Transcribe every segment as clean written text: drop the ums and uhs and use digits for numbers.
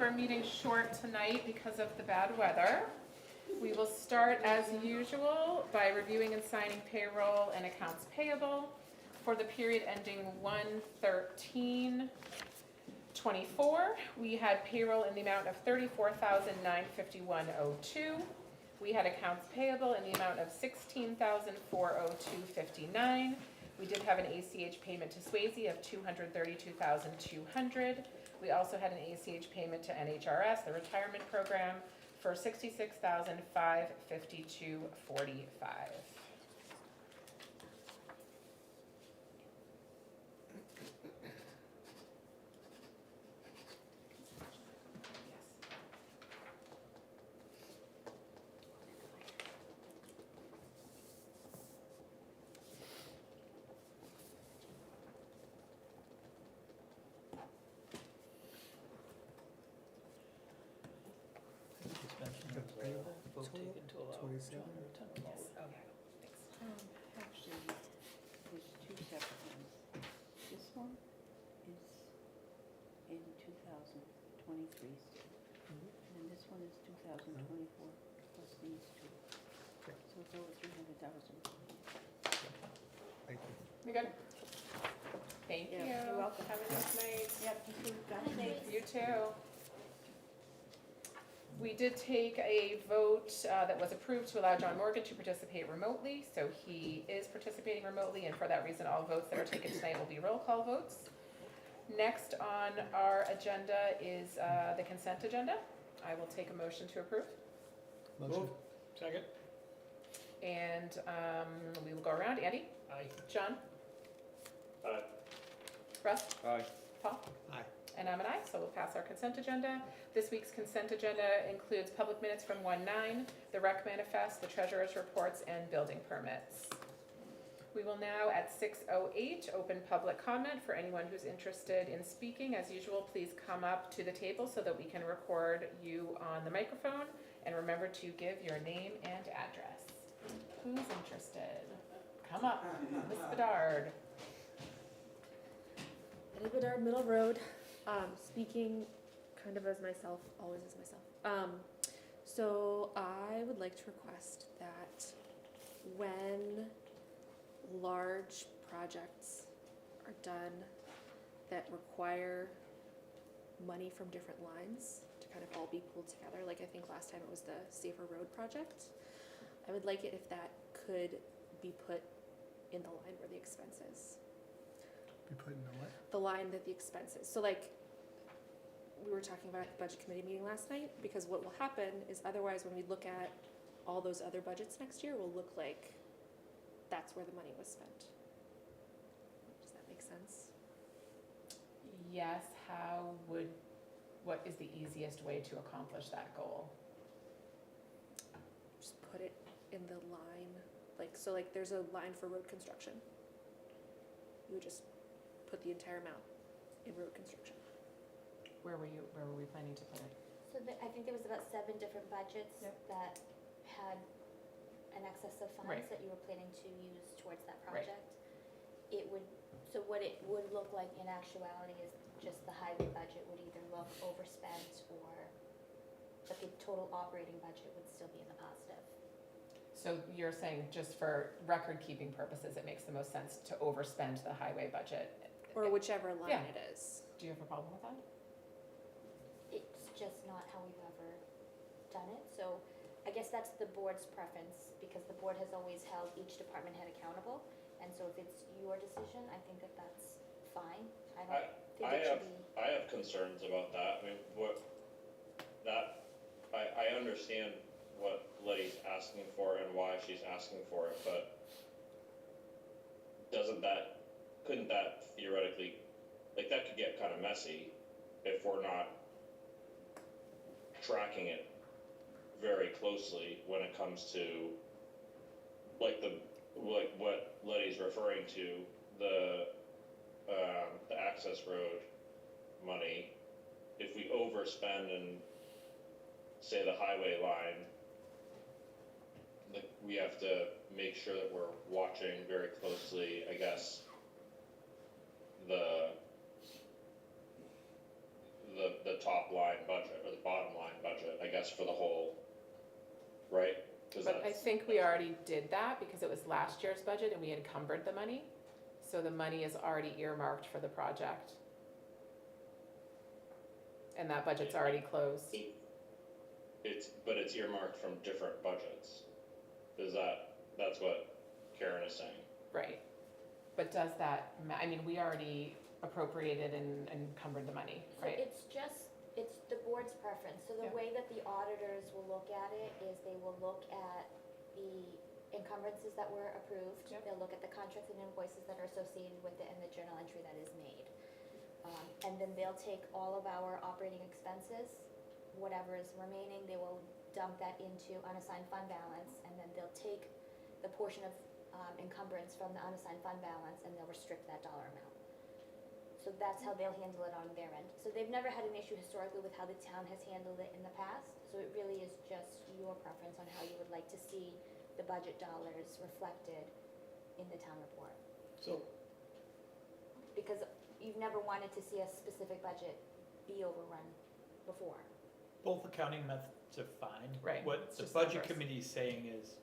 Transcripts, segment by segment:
our meeting short tonight because of the bad weather. We will start as usual by reviewing and signing payroll and accounts payable for the period ending 1/13/24. We had payroll in the amount of $34,951.02. We had accounts payable in the amount of $16,402.59. We did have an ACH payment to Swayze of $232,200. We also had an ACH payment to NHRS, the retirement program, for $66,552.45. Vote taken to allow 27. John to attend remote. Yes, okay, thanks. Actually, there's two separate ones. This one is in 2023 still. And then this one is 2024 plus these two. Okay. So it's over 300,000. Thank you. We good? Thank you. Yeah, you're welcome. Have a nice night. Yep, you too. Drive safe. You too. We did take a vote that was approved to allow John Morgan to participate remotely, so he is participating remotely, and for that reason, all votes that are taken tonight will be roll call votes. Next on our agenda is the consent agenda. I will take a motion to approve, Motion. Second? and we will go around. Andy? Aye. John? Aye. Russ? Aye. Paul? Aye. And I'm an aye, so we'll pass our consent agenda. This week's consent agenda includes public minutes from 1/9, the rec manifest, the treasurer's reports, and building permits. We will now, at 6:08, open public comment for anyone who's interested in speaking. As usual, please come up to the table so that we can record you on the microphone. And remember to give your name and address. Who's interested? Come up, Miss Bedard. Eddie Bedard, Middle Road, speaking kind of as myself, always as myself. So I would like to request that when large projects are done that require money from different lines to kind of all be pulled together, like I think last time it was the Safer Road project, I would like it if that could be put in the line where the expense is. Be put in the what? The line that the expenses. So like we were talking about at the budget committee meeting last night, because what will happen is otherwise when we look at all those other budgets next year, will look like that's where the money was spent. Does that make sense? Yes, what is the easiest way to accomplish that goal? Just put it in the line, like, so like there's a line for road construction. You would just put the entire amount in road construction. Where were we planning to put it? So I think there was about 7 different budgets Yep. that had an excess of funds Right. that you were planning to use towards that Right. project. So what it would look like in actuality is just the highway budget would either look overspent but the total operating budget would still be in the positive. So you're saying just for record-keeping purposes, it makes the most sense to overspend the highway budget? Or whichever line Yeah. it is. Do you have a problem with that? It's just not how we've ever done it, so I guess that's the board's preference, because the board has always held each department head accountable, and so if it's your decision, I think that that's fine. I don't think it should be. I have concerns about that. I mean, I understand what Letty's asking for and why she's asking for it, but couldn't that theoretically, like, that could get kind of messy if we're not tracking it very closely when it comes to like what Letty's referring to, the access road money. If we overspend and say the highway line, like, we have to make sure that we're watching very closely, I guess, the top line budget. guess, for the whole, right? 'Cause But I that's- think we already did that because it was last year's budget and we encumbered the money. So the money is already earmarked for the project. And that budget's already closed. But it's earmarked from different budgets. That's what Karen is saying. Right. But does that, I mean, we already appropriated and encumbered the money, So right? it's the board's preference, so the Yeah. way that the auditors will look at it is they will look at the encumbrances that were approved. Yep. They'll look at the contracts and invoices that are associated with it and the journal entry that is made. And then they'll take all of our operating expenses, whatever is remaining, they will dump that into unassigned fund balance, and then they'll take the portion of encumbrance from the unassigned fund balance and they'll restrict that dollar amount. So that's how they'll handle it on their end. So they've never had an issue historically with how the town has handled it in the past, so it really is just your preference on how you would like to see the budget dollars reflected in the town report. So, Because you've never wanted to see a specific budget be overrun before. both accounting methods are fine. Right, What it's the just budget numbers. committee is saying is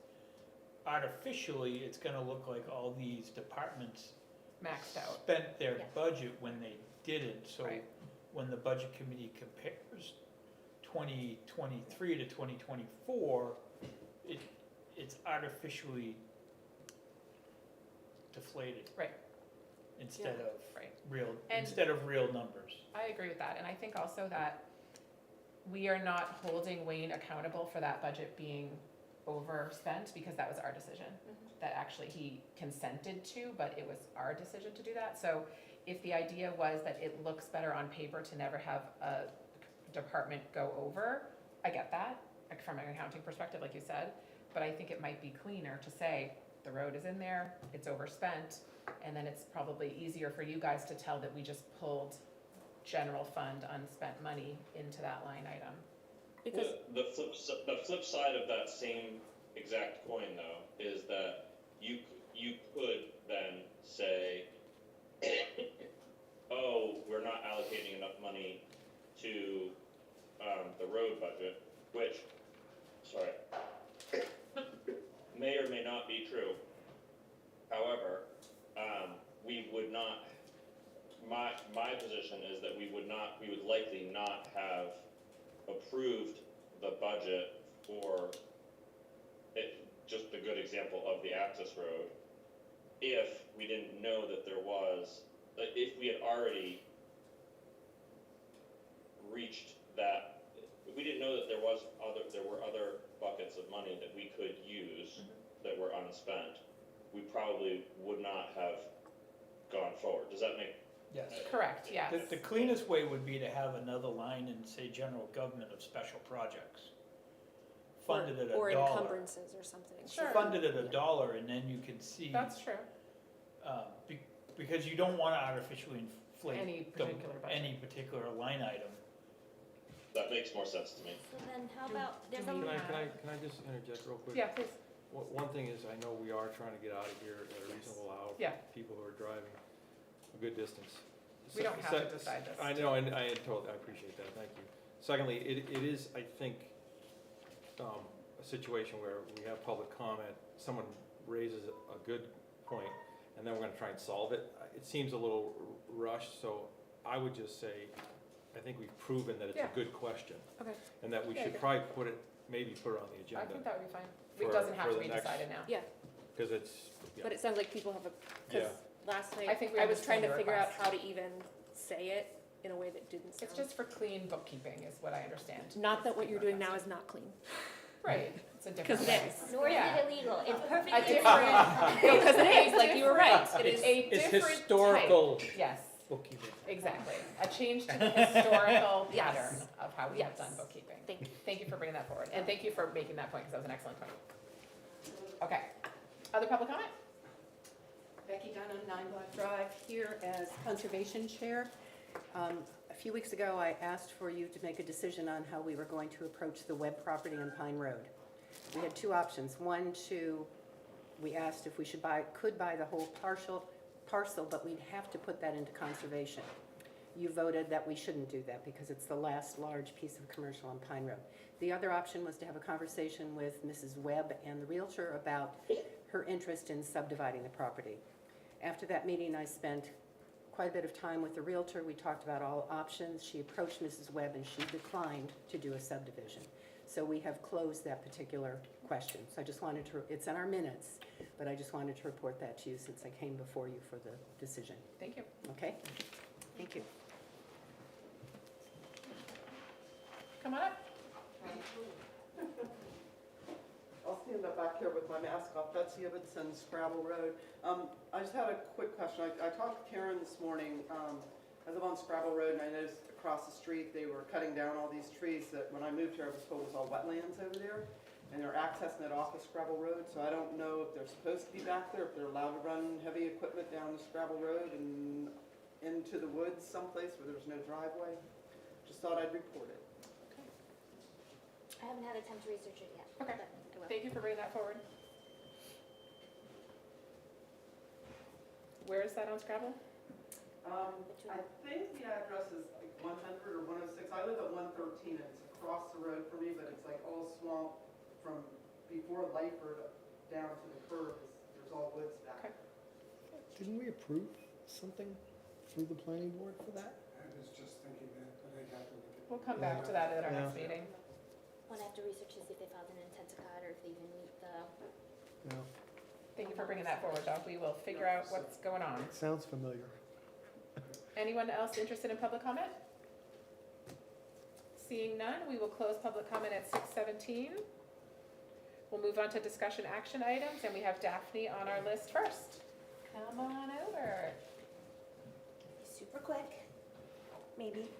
artificially, it's gonna look like all these departments Maxed out. spent their Yes. budget when they didn't. So Right. when the budget committee compares 2023 to 2024, it's artificially deflated. Right. Instead of Right. instead of real numbers. I agree with that, and I think also that we are not holding Wayne accountable for that budget being overspent, because that was our decision. That actually he consented to, but it was our decision to do that. So if the idea was that it looks better on paper to never have a department go over, I get that, like from an accounting perspective, like you said, but I think it might be cleaner to say, the road is in there, it's overspent, and then it's probably easier for you guys to tell that we just pulled general fund unspent money into that line item. Because, The flip side of that same exact coin, though, is that you could then say, oh, we're not allocating enough money to the road budget, which, sorry, may or may not be true. However, we would not, my position is that we would likely not have approved the budget for it, just a good example of the access road, if we didn't know that there was, if we had already reached that, if we didn't know that there were other buckets of money that we could use that were unspent, we probably would not have gone forward. Does that make? Yes. Correct, yes. The cleanest way would be to have another line in, say, general government of special projects. Funded at or $1. encumbrances or something. Sure. Funded at $1, and then you can see, That's true. because you don't wanna artificially inflate Any particular budget. any particular line item. That makes more sense to me. So then how about, there's a, do we- Can I just interject real quick? Yeah, please. One thing is, I know we are trying to get out of here at a reasonable hour. Yeah. People who are driving a good distance. We don't have to decide this. I know, and I appreciate that, thank you. Secondly, it is, I think, a situation where we have public comment, someone raises a good point, and then we're gonna try and solve it. It seems a little rushed, so I would just say, I think we've proven that it's Yeah. a good question, Okay, and that we Yeah, I should agree. probably put it on the I agenda. think that would be fine. It For- doesn't have for to the be next- decided now. yeah, Because it's, yeah. but it sounds like people have a, because Yeah. last I night, think we I was trying understand to the figure out request. how to even say it in a way that didn't sound. It's just for clean bookkeeping is what I understand. Not that what you're doing now is not clean. Right, it's a different 'Cause it way. is. nor is Yeah. it illegal, it's A perfectly different, different. Because it is, like you were right, it It's is. a It's different historical type. Yes, bookkeeping. exactly. A change to the historical Yes. pattern of how we have Yes. done bookkeeping. Thank you. Thank you for bringing that forward, and thank you for making that point, because that was an excellent point. Okay, other public comment? Becky Dunn on 9 Block Drive, here as Conservation Chair. A few weeks ago, I asked for you to make a decision on how we were going to approach the Webb property on Pine Road. We had two options. One, we asked if we could buy the whole parcel, but we'd have to put that into conservation. You voted that we shouldn't do that because it's the last large piece of commercial on Pine Road. The other option was to have a conversation with Mrs. Webb and the Realtor about her interest in subdividing the property. After that meeting, I spent quite a bit of time with the Realtor. We talked about all options. She approached Mrs. Webb and she declined to do a subdivision. So we have closed that particular question. So I just wanted to, it's in our minutes, but I just wanted to report that to you since I came before you for the decision. Thank you. Okay? Thank you. Come on up. I'll stand up back here with my mask off. Betsy Ibbotson, Scrabble Road. I just had a quick question. I talked to Karen this morning. I live on Scrabble Road, and I noticed across the street they were cutting down all these trees that when I moved here I was told was all wetlands over there. And they're accessing it off of Scrabble Road, so I don't know if they're supposed to be back there, if they're allowed to run heavy equipment down the Scrabble Road and into the woods someplace where there's no driveway. Just thought I'd report it. I haven't had a time to research it yet. Okay. but I will. Thank you for bringing that forward. Where is that on Scrabble? I think the address is like 100 or 106. I live at 113 and it's across the road from me, but it's like all swamp from before Lightford down to the curve. There's all woods back Okay. there. Didn't we approve something through the planning board for that? I was just thinking that, but I'd have to look at. We'll come back to that at our next Yeah. meeting. When I have to research to see if they filed an intent to cut or if they even meet the, No, Thank you for bringing that forward, though. We will figure out what's going on. it sounds familiar. Anyone else interested in public comment? Seeing none, we will close public comment at 6:17. We'll move on to discussion action items, and we have Daphne on our list first. Come on over. Super quick, maybe.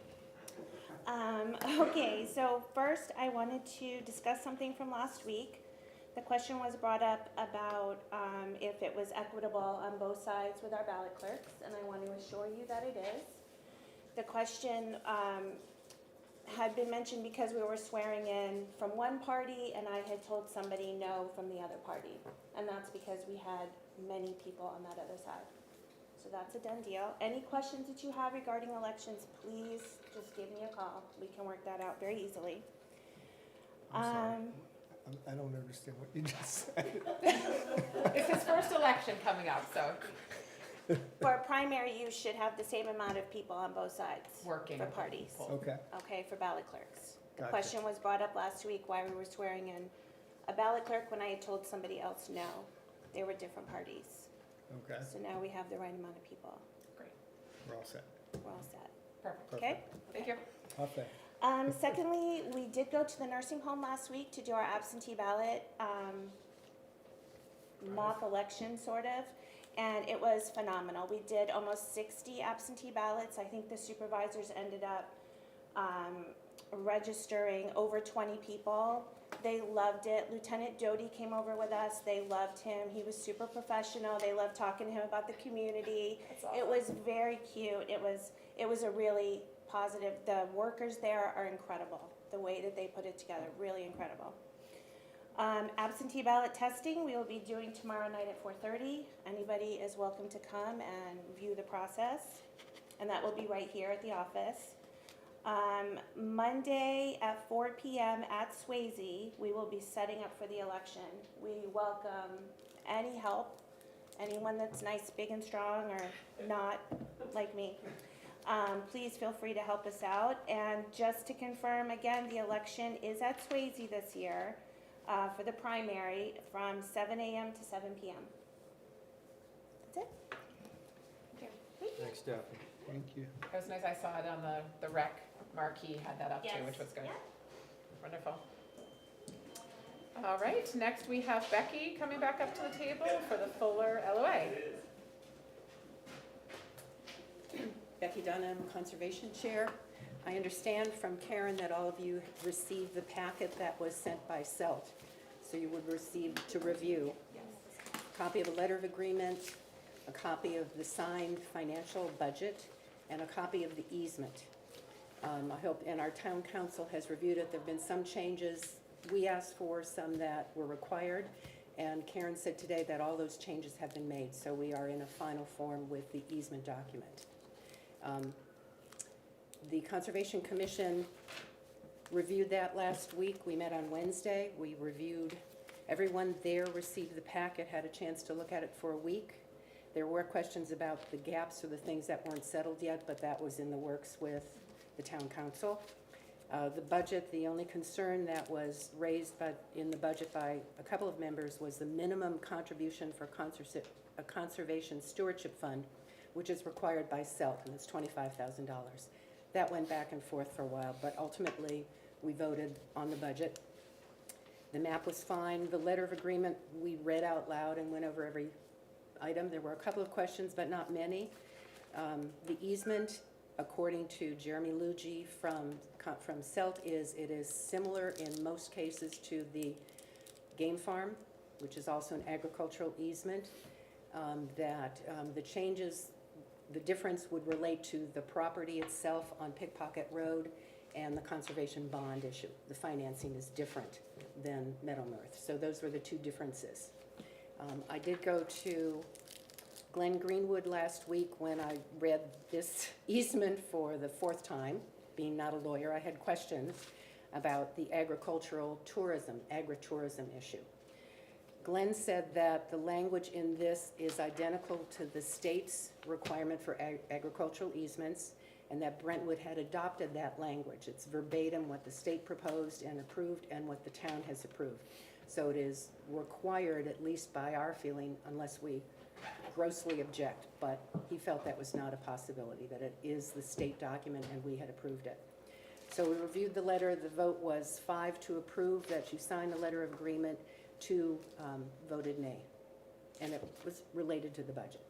Okay, so first I wanted to discuss something from last week. The question was brought up about if it was equitable on both sides with our ballot clerks, and I want to assure you that it is. The question had been mentioned because we were swearing in from one party, and I had told somebody no from the other party. And that's because we had many people on that other side. So that's a done deal. Any questions that you have regarding elections, please just give me a call. We can work that out very easily. I'm sorry. I don't understand what you just said. It's his first election coming up, so For a primary, you should have the same amount of people on both sides working. for parties. Okay, Okay, for ballot clerks. The Gotcha. question was brought up last week why we were swearing in a ballot clerk when I had told somebody else no. They were different parties. okay, So now we have the right amount of people. we're all set. We're all set. Perfect. Okay? Thank you. Okay. Secondly, we did go to the nursing home last week to do our absentee ballot mock election, sort of, and it was phenomenal. We did almost 60 absentee ballots. I think the supervisors ended up registering over 20 people. They loved it. Lieutenant Doty came over with us. They loved him. He was super professional. They loved talking to him about the community. That's awesome. It was very cute. It was a really positive. The workers there are incredible. The way that they put it together, really incredible. Absentee ballot testing, we will be doing tomorrow night at 4:30. Anybody is welcome to come and view the process, and that will be right here at the office. Monday at 4 p.m. at Swayze, we will be setting up for the election. We welcome any help, anyone that's nice, big and strong, or not, like me. Please feel free to help us out. And just to confirm again, the election is at Swayze this year for the primary from 7 a.m. to 7 p.m. That's it. Thanks, Daphne. Thank you. It was nice. I saw it on the rec marquee, had that up too, Yes. which was good. Yeah. Wonderful. All right, next we have Becky coming back up to the table for the Fuller LOA. Becky Dunham, Conservation Chair. I understand from Karen that all of you received the packet that was sent by CELT. So you would receive to review a copy of the letter of agreement, a copy of the signed financial budget, and a copy of the easement. I hope, and our town council has reviewed it. There've been some changes we asked for, some that were required, and Karen said today that all those changes have been made, so we are in a final form with the easement document. The Conservation Commission reviewed that last week. We met on Wednesday. We reviewed, everyone there received the packet, had a chance to look at it for a week. There were questions about the gaps or the things that weren't settled yet, but that was in the works with the town council. The budget, the only concern that was raised in the budget by a couple of members was the minimum contribution for a conservation stewardship fund, which is required by SELT, and it's $25,000. That went back and forth for a while, but ultimately we voted on the budget. The map was fine. The letter of agreement, we read out loud and went over every item. There were a couple of questions, but not many. The easement, according to Jeremy Luigi from SELT, it is similar in most cases to the game farm, which is also an agricultural easement. The changes, the difference would relate to the property itself on Pickpocket Road and the conservation bond issue. The financing is different than Meadowmirth. So those were the two differences. I did go to Glen Greenwood last week when I read this easement for the fourth time. Being not a lawyer, I had questions about the agritourism issue. Glenn said that the language in this is identical to the state's requirement for agricultural easements, and that Brentwood had adopted that language. It's verbatim what the state proposed and approved and what the town has approved. So it is required, at least by our feeling, unless we grossly object, but he felt that was not a possibility, that it is the state document and we had approved it. So we reviewed the letter. The vote was 5 to approve that you sign the letter of agreement, 2 voted nay. And it was related to the budget,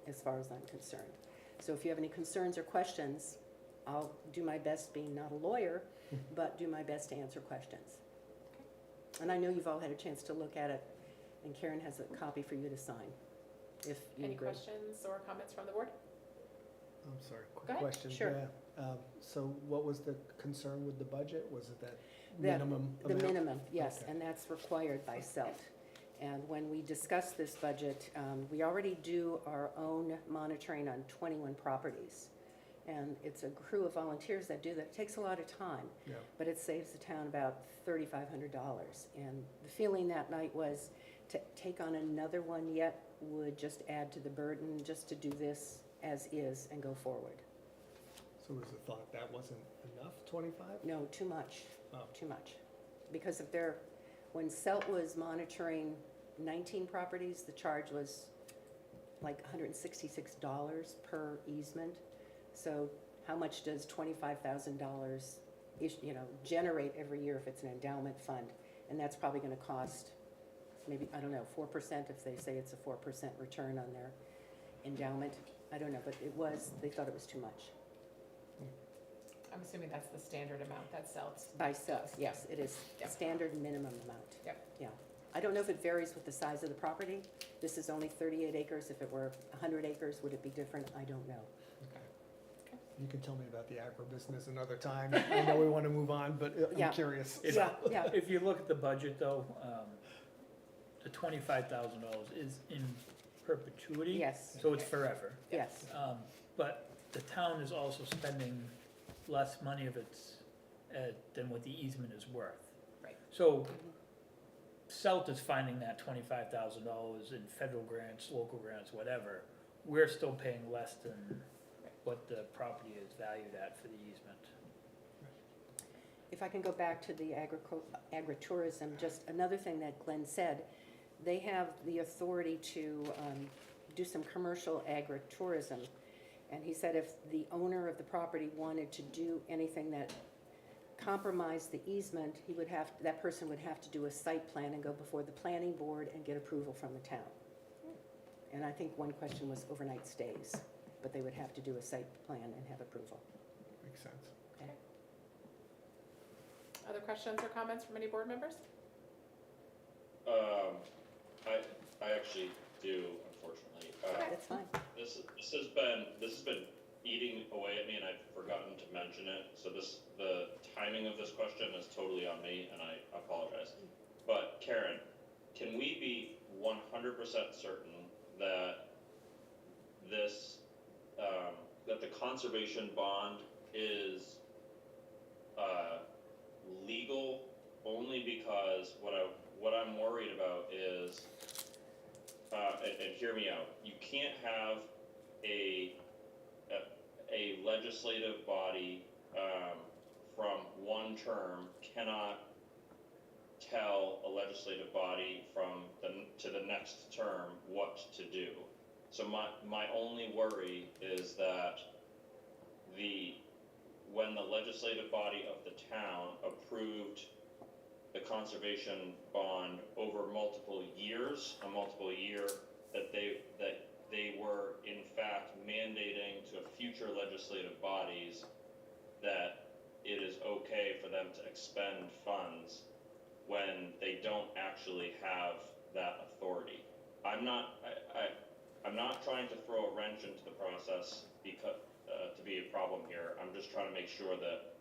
as far as I'm concerned. So if you have any concerns or questions, I'll do my best, being not a lawyer, but do my best to answer questions. And I know you've all had a chance to look at it, and Karen has a copy for you to sign, if you Any agree. questions or comments from the board? I'm sorry, Go quick ahead. question. Sure. Yeah. So what was the concern with the budget? Was it that That- minimum The amount? minimum, yes, Okay. and that's required by SELT. And when we discussed this budget, we already do our own monitoring on 21 properties. And it's a crew of volunteers that do that. It takes a lot of time, Yeah. but it saves the town about $3,500. And the feeling that night was to take on another one yet would just add to the burden, just to do this as is and go forward. So was the thought that wasn't enough, 25? No, too much, Oh. too much. Because if when SELT was monitoring 19 properties, the charge was like $166 per easement. So how much does $25,000 generate every year if it's an endowment fund? And that's probably gonna cost maybe, I don't know, 4% if they say it's a 4% return on their endowment. I don't know, but they thought it was too much. I'm assuming that's the standard amount that sells. By SELT, yes, it is Yep. standard minimum amount. Yep. Yeah. I don't know if it varies with the size of the property. This is only 38 acres. If it were 100 acres, would it be different? I don't know. Okay. You can tell me about the agribusiness another time. I know we want to move on, but Yeah. I'm curious. If- Yeah, yeah. If you look at the budget though, the $25,000 is in perpetuity. Yes, So it's forever. yes. But the town is also spending less money of its, than what the easement is worth. Right. So SELT is finding that $25,000 in federal grants, local grants, whatever. We're still paying less than what the property is valued at for the easement. If I can go back to the agritourism, just another thing that Glenn said, they have the authority to do some commercial agritourism. And he said if the owner of the property wanted to do anything that compromised the easement, that person would have to do a site plan and go before the planning board and get approval from the town. And I think one question was overnight stays, but they would have to do a site plan and have approval. Makes sense. Other questions or comments from any board members? I actually do, unfortunately. That's fine. This has been eating away at me, and I've forgotten to mention it. So the timing of this question is totally on me, and I apologize. But Karen, can we be 100% certain that that the conservation bond is legal only because what I'm worried about is, and hear me out, you can't have a legislative body from one term cannot tell a legislative body to the next term what to do. So my only worry is that when the legislative body of the town approved the conservation bond over multiple years, that they were in fact mandating to future legislative bodies that it is okay for them to expend funds when they don't actually have that authority. I'm not trying to throw a wrench into the process because to be a problem here. I'm just trying to make sure that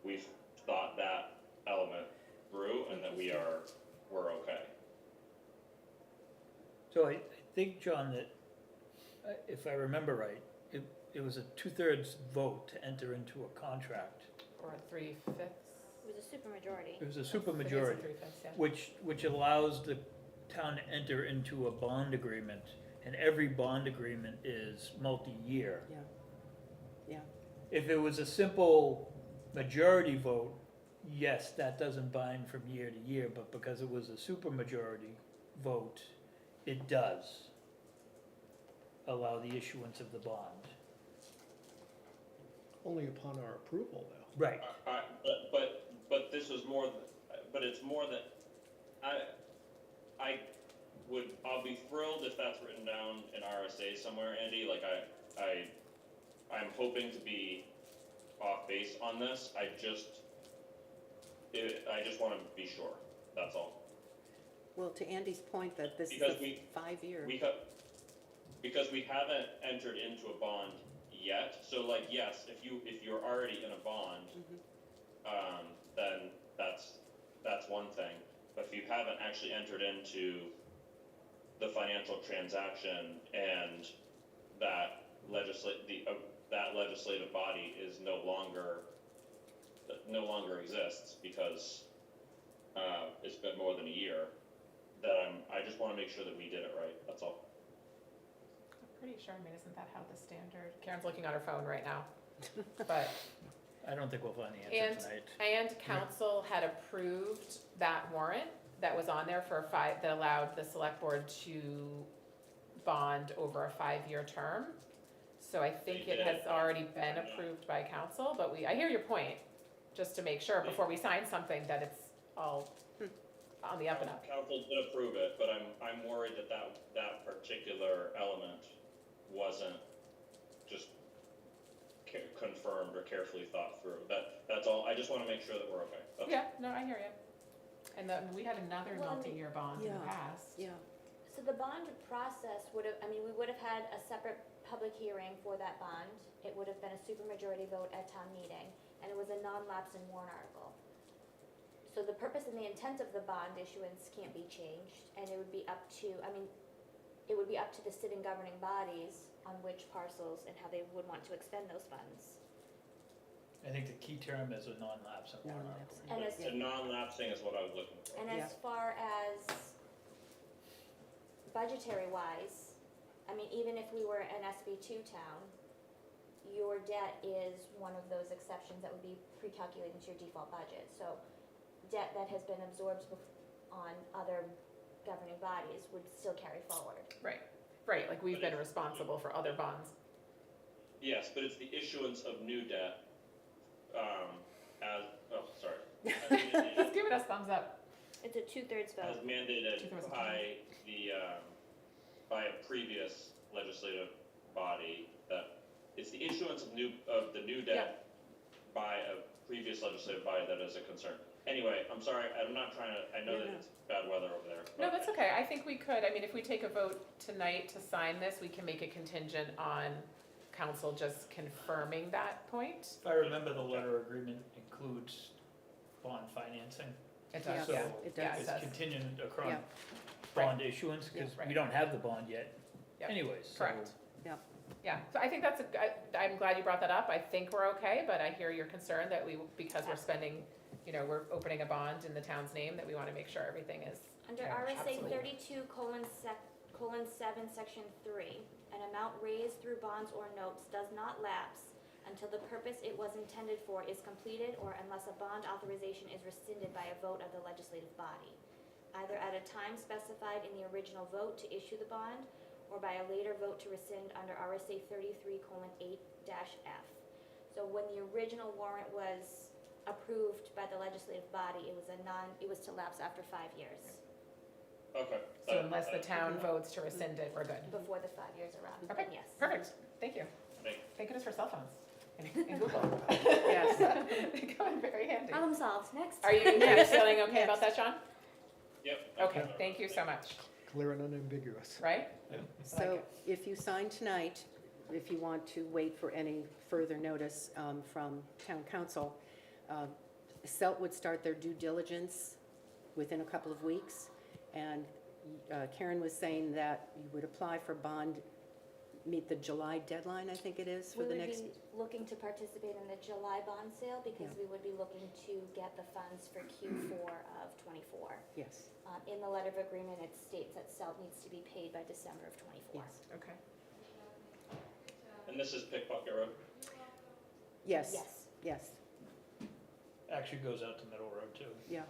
we've thought that element through and that we're okay. So I think, John, that if I remember right, it was a 2/3 vote to enter into a contract. Or 3/5. It was a supermajority. It was a I think it's supermajority, 3/5, yeah. which allows the town to enter into a bond agreement, and every bond agreement is multi-year. Yeah. Yeah. If it was a simple majority vote, yes, that doesn't bind from year to year, but because it was a supermajority vote, it does allow the issuance of the bond. Only upon our approval, though. Right. But this was more, but it's more that I'll be thrilled if that's written down in RSA somewhere, Andy, like I'm hoping to be off base on this, I just wanna be sure, that's all. Well, to Andy's point that this is Because a 5-year. Because we haven't entered into a bond yet, so like, yes, if you're already in a bond, Mhm. then that's one thing. But if you haven't actually entered into the financial transaction and that legislative body is no longer exists because it's been more than a year, then I just want to make sure that we did it right. That's all. I'm pretty sure, I mean, isn't that how the standard, Karen's looking on her phone right now, but, I don't think we'll find the And- answer tonight. and council had approved that warrant that was on there for that allowed the select board to bond over a 5-year term. So I think it has already been approved by council, but I hear your point, just to make sure before we sign something that it's all on the up and up. Council did approve it, but I'm worried that particular element wasn't just confirmed or carefully thought through. That's all. I just want to make sure that we're okay. That's Yeah, no, I hear you. And then we had another Well, multi-year bond in the Yeah. past. Yeah. So the bond process would have, we would have had a separate public hearing for that bond. It would have been a supermajority vote at town meeting, and it was a non-lapsing warrant article. So the purpose and the intent of the bond issuance can't be changed, and it would be up to, it would be up to the sitting governing bodies on which parcels and how they would want to expend those funds. I think the key term is a non-lapsing warrant article. Non-lapsing. And as, The non-lapsing is what I was looking for. and Yeah. as far as budgetary wise, even if we were an SB2 town, your debt is one of those exceptions that would be pre-calculated into your default budget. So debt that has been absorbed on other governing bodies would still carry forward. Right, like we've been responsible for other bonds. Yes, but it's the issuance of new debt. Just giving us thumbs up. It's a 2/3 As vote. mandated Two-thirds of by a previous legislative body, that it's the issuance of the new debt by a previous legislative body that is a concern. Anyway, I'm sorry, I'm not trying to, I know that it's bad weather over there. No, but- that's okay. I think we could, if we take a vote tonight to sign this, we can make it contingent on council just confirming that point. If I remember, the letter agreement includes bond financing. It Yeah. does, So yeah. It Yeah, does. it's does. contingent across Yeah. bond issuance, because Right. we don't have the bond yet Yep. anyways, so. Correct. Yeah, so I think I'm glad you brought that up. I think we're okay, but I hear your concern that because we're spending, we're opening a bond in the town's name, that we want to make sure everything is. Under Okay, RSA absolutely. 32:7, section 3, an amount raised through bonds or notes does not lapse until the purpose it was intended for is completed or unless a bond authorization is rescinded by a vote of the legislative body, either at a time specified in the original vote to issue the bond or by a later vote to rescind under RSA 33:8-F. So when the original warrant was approved by the legislative body, it was to lapse after 5 years, Okay. So unless the town votes to rescind it, we're good. before the 5 years are up. Okay, Yes. perfect, thank you. Thank- Thank goodness for cell phones and Google. Yes. They come in very handy. Problem solved. Next. Are you feeling okay about that, John? Yep. Okay, thank you so much, Clear and unambiguous. right? So if you sign tonight, if you want to wait for any further notice from town council, CELT would start their due diligence within a couple of weeks. And Karen was saying that you would apply for bond, meet the July deadline, I think it is, for We the would next. be looking to participate in the July bond sale because Yeah. we would be looking to get the funds for Q4 of '24. Yes, In the letter of agreement, it states that SELT needs to be paid by December of '24. yes, Okay. And this is Pickpocket Road? yes, Yes. yes, Actually goes out to Middle Road too. yeah.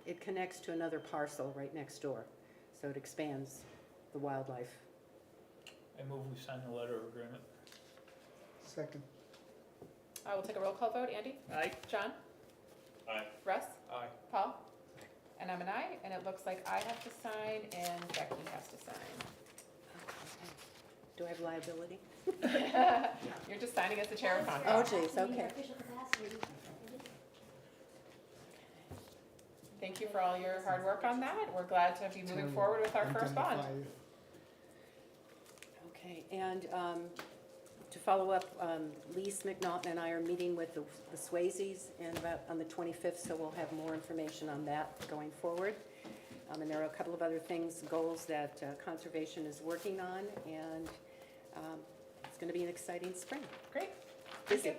It connects to another parcel right next door, so it expands the wildlife. I move we sign the letter of agreement. Second. I will take a roll call vote. Andy? Aye. John? Aye. Russ? Aye. Paul? And I'm an aye, and it looks like I have to sign and Becky has to sign. Do I have liability? You're just signing as the chair of Oh, Congress. geez, okay. Thank you for all your hard work on that. We're glad to be moving forward with our first bond. Okay, and to follow up, Lise McNaughton and I are meeting with the Swayzes on the 25th, so we'll have more information on that going forward. And there are a couple of other things, goals that Conservation is working on, and it's going to be an exciting spring. Great. Thank Busy. you.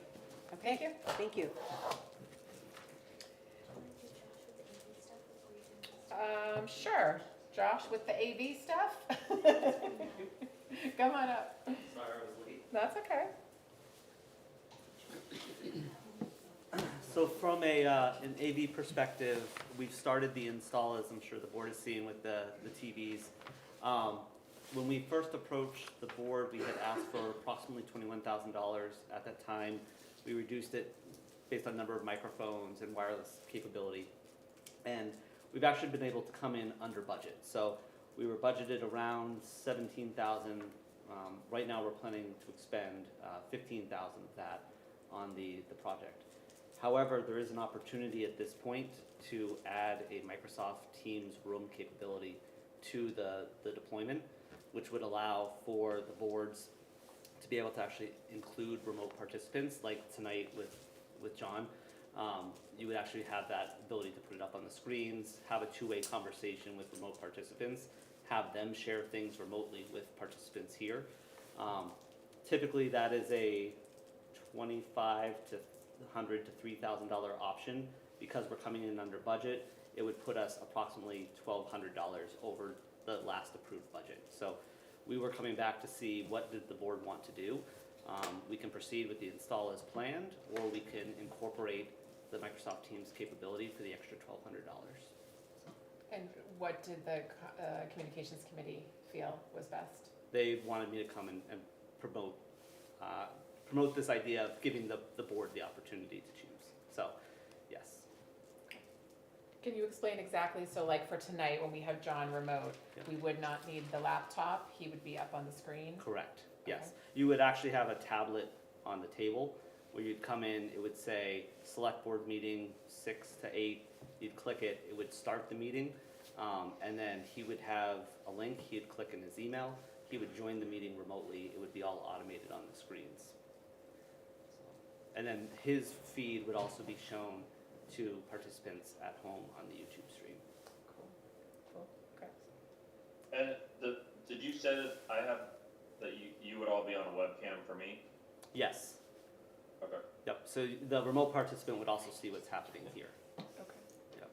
Thank you. Thank you. Sure. Josh with the AV stuff? Come on up. Sorry I was late. That's okay. So from an AV perspective, we've started the install, as I'm sure the board is seeing with the TVs. When we first approached the board, we had asked for approximately $21,000 at that time. We reduced it based on number of microphones and wireless capability. And we've actually been able to come in under budget. So we were budgeted around $17,000. Right now we're planning to expend $15,000 of that on the project. However, there is an opportunity at this point to add a Microsoft Teams room capability to the deployment, which would allow for the boards to be able to actually include remote participants, like tonight with John. You would actually have that ability to put it up on the screens, have a two-way conversation with remote participants, have them share things remotely with participants here. Typically, that is a $2,500 to $100 to $3,000 option. Because we're coming in under budget, it would put us approximately $1,200 over the last approved budget. So we were coming back to see what did the board want to do. We can proceed with the install as planned, or we can incorporate the Microsoft Teams capability for the extra $1,200. And what did the communications committee feel was best? They wanted me to come and promote this idea of giving the board the opportunity to choose. So, yes. Can you explain exactly, so like for tonight, when we have John remote, Yeah. we would not need the laptop, he would be up on the screen? Correct, yes. Okay. You would actually have a tablet on the table where you'd come in, it would say select board meeting 6 to 8, you'd click it, it would start the meeting, and then he would have a link, he'd click in his email, he would join the meeting remotely, it would be all automated on the screens. And then his feed would also be shown to participants at home on the YouTube stream. Cool, okay. And did you say that I have, that you you would all be on a webcam for me? Yes. Okay. Yep, so the remote participant would also see what's happening here. Okay.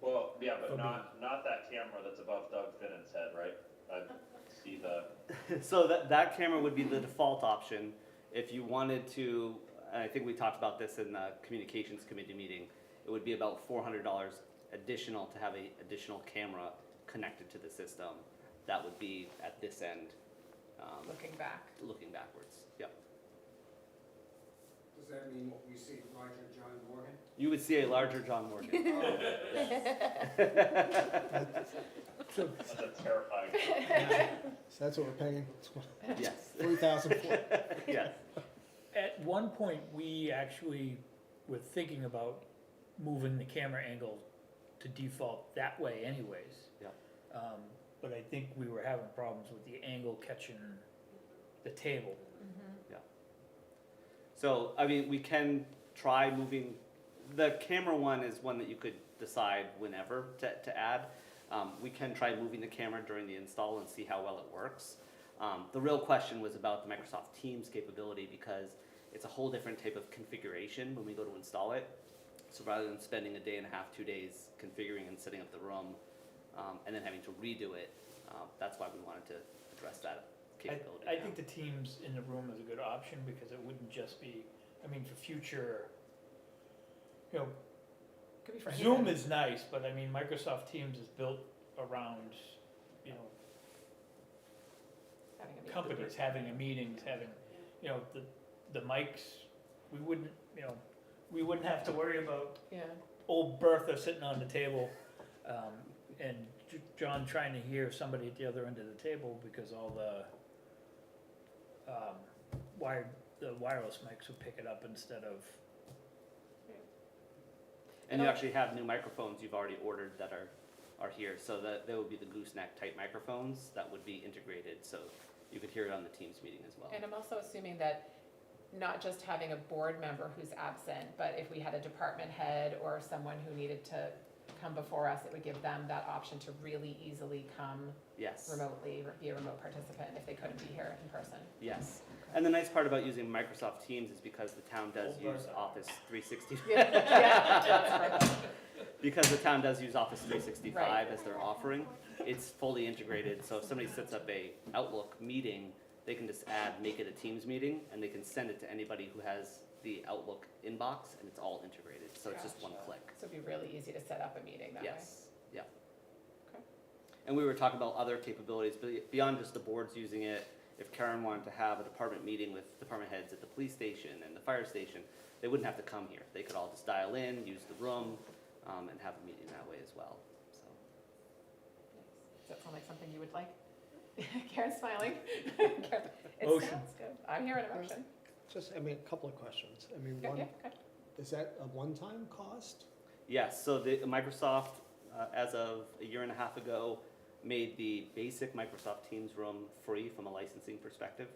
Well, yeah, but Okay. not that camera that's above Doug Finnan's head, right? I see the, So that camera would be the default option. If you wanted to, and I think we talked about this in the communications committee meeting, it would be about $400 additional to have a additional camera connected to the system. That would be at this end, Looking back. looking backwards. Yep. Does that mean we see larger John Morgan? You would see a larger John Morgan. So that's a terrifying. so that's what we're paying, Yes. 40,000 for. Yes. At one point, we actually were thinking about moving the camera angle to default that way anyways. Yep. But I think we were having problems with the angle catching the table. So, I mean, we can try moving, the camera one is one that you could decide whenever to add. We can try moving the camera during the install and see how well it works. The real question was about the Microsoft Teams capability because it's a whole different type of configuration when we go to install it. So rather than spending a day and a half, 2 days configuring and setting up the room, and then having to redo it, that's why we wanted to address that capability. I now. think the teams in the room is a good option because it wouldn't just be, I mean, for future, you know, Could be for Zoom anybody. is nice, but I mean, Microsoft Teams is built around, you know, Having a meeting. companies having a meetings, having, you know, the mics, we wouldn't, you know, we wouldn't have to worry about Yeah. old Bertha sitting on the table, and John trying to hear somebody at the other end of the table because all the wireless mics would pick it up instead of. And you actually have new microphones you've already ordered that are here, so that they would be the gooseneck type microphones that would be integrated, so you could hear it on the Teams meeting as well. And I'm also assuming that not just having a board member who's absent, but if we had a department head or someone who needed to come before us, it would give them that option to really easily come Yes. remotely, be a remote participant if they couldn't be here in person. Yes. And the nice part about using Microsoft Teams is because the town does Old use Bertha. Office 360. Yeah. Because the town does use Office 365 Right. as their offering, it's fully integrated, so if somebody sets up a Outlook meeting, they can just make it a Teams meeting, and they can send it to anybody who has the Outlook inbox, and it's all integrated, so it's just one Gotcha. click. So it'd be really easy to set up a meeting that way. Yes, yeah. Okay. And we were talking about other capabilities, but beyond just the boards using it, if Karen wanted to have a department meeting with department heads at the police station and the fire station, they wouldn't have to come here. They could all just dial in, use the room, and have a meeting that way as well, so. Does that sound like something you would like? Karen's smiling. It Motion. sounds good. I'm hearing a motion. Just, I mean, a couple of questions. I mean, Yeah, one, yeah, okay. is that a one-time cost? Yes, so the Microsoft, as of a year and a half ago, made the basic Microsoft Teams room free from a licensing perspective.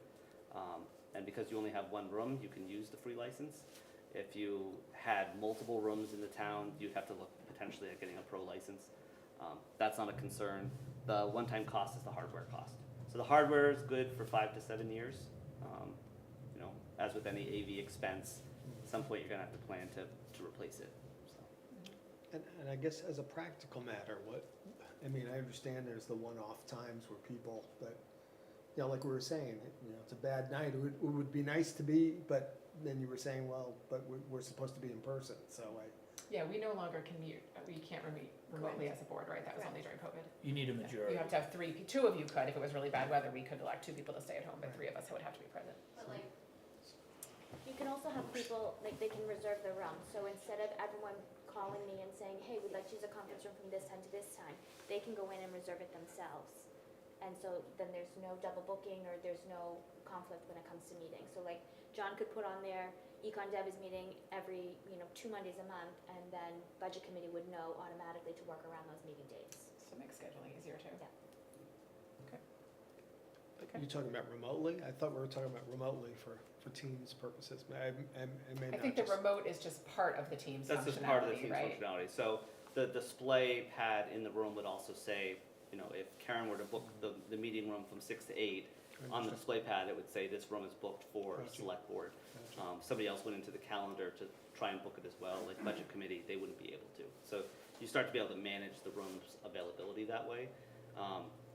And because you only have one room, you can use the free license. If you had multiple rooms in the town, you'd have to look potentially at getting a pro license. That's not a concern. The one-time cost is the hardware cost. So the hardware is good for 5 to 7 years. You know, as with any AV expense, at some point you're gonna have to plan to replace it, so. And I guess as a practical matter, I mean, I understand there's the one-off times where people, but, you know, like we were saying, you know, it's a bad night. It would be nice to be, but then you were saying, well, but we're supposed to be in person, so Yeah, we no longer can mute, we can't remotely as a board, right? That was only during COVID. You need a majority. You have to have two of you could, if it was really bad weather, we could elect 2 people to stay at home, but 3 of us would have to be present. But like, you can also have people, like, they can reserve their room, so instead of everyone calling me and saying, hey, we'd like to use a conference room from this time to this time, they can go in and reserve it themselves. And so then there's no double booking or there's no conflict when it comes to meetings. So like, John could put on there, Econ Dev is meeting every, 2 Mondays a month, and then Budget Committee would know automatically to work around those meeting dates. So make scheduling easier too. Yeah. you're talking about remotely? I thought we were talking about remotely for Teams purposes. I may I not think the just. remote is just part of the Teams That's just part of the functionality, Teams right? functionality. So the display pad in the room would also say, if Karen were to book the meeting room from 6 to 8, On the Understood. display pad, it would say this room is booked for Gotcha. select board. Gotcha. Somebody else went into the calendar to try and book it as well, like budget committee, they wouldn't be able to. So you start to be able to manage the room's availability that way.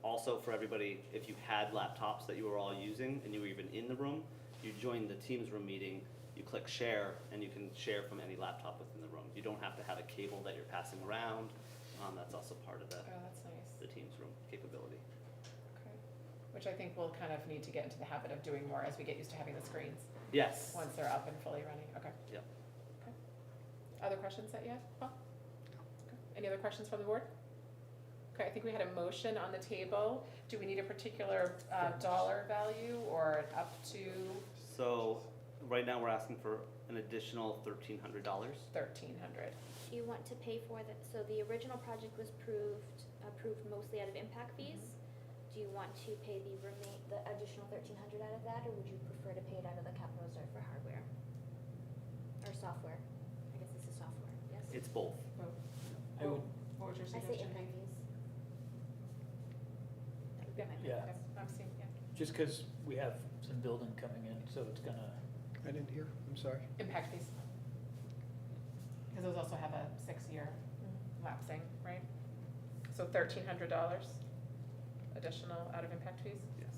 Also for everybody, if you had laptops that you were all using and you were even in the room, you join the Teams room meeting, you click share, and you can share from any laptop within the room. You don't have to have a cable that you're passing around. That's also part of Oh, that's nice. the Teams room capability. Okay. Which I think we'll kind of need to get into the habit of doing more as we get used to having the screens, Yes. once they're up and fully running. Okay. Yep. Okay. Other questions that you have, Paul? Okay. Any other questions from the board? Okay, I think we had a motion on the table. Do we need a particular dollar value or up to So right now we're asking for an additional $1,300. $1,300? Do you want to pay for the, so the original project was approved mostly out of impact fees? Do you want to pay the additional 1,300 out of that, or would you prefer to pay it out of the capital reserve for hardware? Or software? I guess this is software, yes? It's both. I would, What was your I say suggestion? impact fees. That would be Yeah. my Yeah. Okay, I'm seeing, yeah. just because we have some building coming in, so it's gonna, I didn't hear, I'm sorry. Impact fees. Because those also have a 6-year lapsing, right? So $1,300 additional out of impact fees? Yes.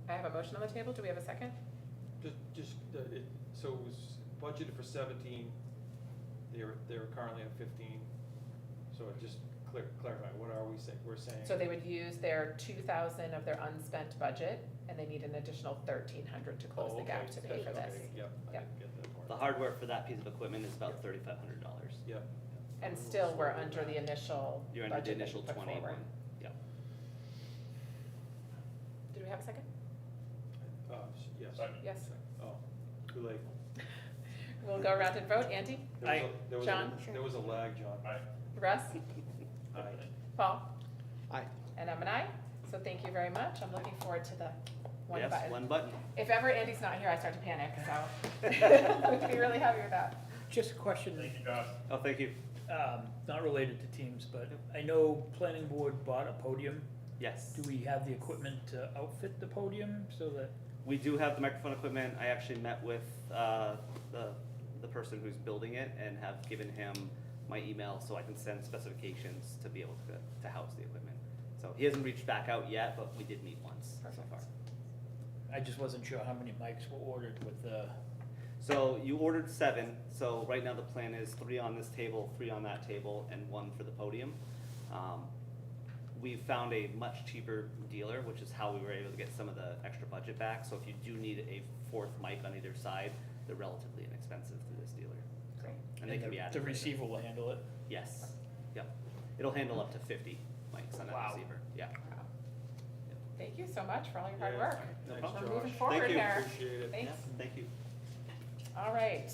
I have a motion on the table. Do we have a second? So it was budgeted for 17, they're currently at 15. So just clarify, what are we saying? We're saying. So they would use their 2,000 of their unspent budget, and they need an additional 1,300 to close Oh, the gap okay. to pay for this. Okay, yep, I Yep. didn't get that part. The hardware for that piece of equipment is about $3,500. Yep. And still, we're under the initial You're under the budget that initial you put 21. forward. Yep. Did we have a second? Yes. Yes. Oh, too late. We'll go around and vote. Andy? John? There was a lag, John. Russ? Aye. Paul? Aye. And I'm an aye. So thank you very much. I'm looking forward to the one Yes, button. one button. If ever Andy's not here, I start to panic, so we'd be really happy with that. just a question, Oh, thank you. not related to Teams, but I know planning board bought a podium. Yes. Do we have the equipment to outfit the podium so that, We do have the microphone equipment. I actually met with the person who's building it and have given him my email so I can send specifications to be able to house the equipment. So he hasn't reached back out yet, but we did meet once so Perfect. far. I just wasn't sure how many mics were ordered with the, So you ordered 7, so right now the plan is 3 on this table, 3 on that table, and 1 for the podium. We found a much cheaper dealer, which is how we were able to get some of the extra budget back. So if you do need a 4th mic on either side, they're relatively inexpensive through this dealer. Great. And they can be added the later. receiver will handle it? Yes, yep. It'll handle up to 50 mics on that Wow. receiver, yeah. Thank you so much for all your hard Yeah, work. No thanks, problem. We're moving Josh. forward Thank you. here. Appreciate it. Thanks. Yeah, thank you. All right,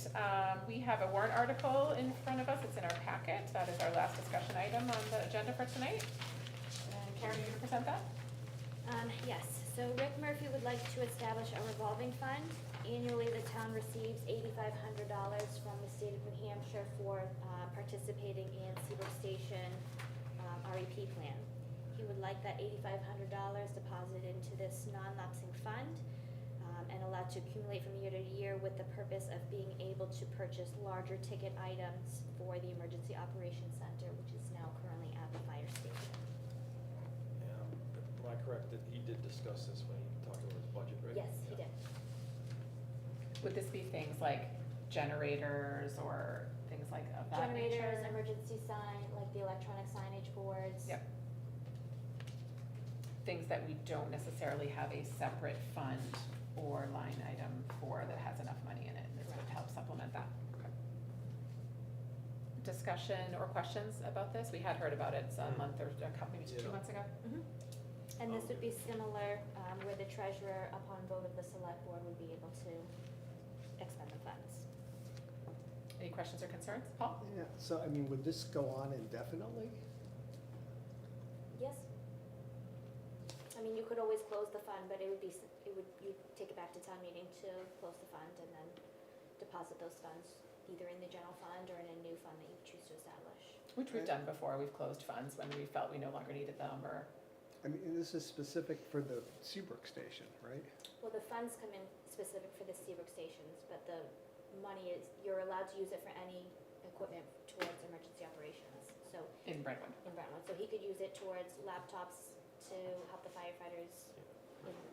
we have a warrant article in front of us. It's in our packet. That is our last discussion item on the agenda for tonight. And Karen, you gonna present that? Yes, so Rick Murphy would like to establish a revolving fund. Annually, the town receives $8,500 from the state of New Hampshire for participating in Seabrook Station REP plan. He would like that $8,500 deposited into this non-lapsing fund and allowed to accumulate from year to year with the purpose of being able to purchase larger ticket items for the Emergency Operations Center, which is now currently at the fire station. Am I correct that he did discuss this when he talked about his budget, right? Yes, he did. Would this be things like generators or things like of that nature? Generators, emergency sign, like the electronic signage boards. Yep. Things that we don't necessarily have a separate fund or line item for that has enough money in it. This would help supplement that. Discussion or questions about this? We had heard about it a month or a couple, maybe 2 Yeah. months ago. And this would be similar, where the treasurer, upon vote of the select board, would be able to expend the funds. Any questions or concerns? Paul? Yeah, so I mean, would this go on indefinitely? Yes? I mean, you could always close the fund, but it would be, you'd take it back to town meeting to close the fund and then deposit those funds either in the general fund or in a new fund that you choose to establish. Which we've done before. We've closed funds when we felt we no longer needed them or. I mean, this is specific for the Seabrook station, right? Well, the funds come in specific for the Seabrook stations, but the money is, you're allowed to use it for any equipment towards emergency operations, so, In Brentwood. in Brentwood. So he could use it towards laptops to help the firefighters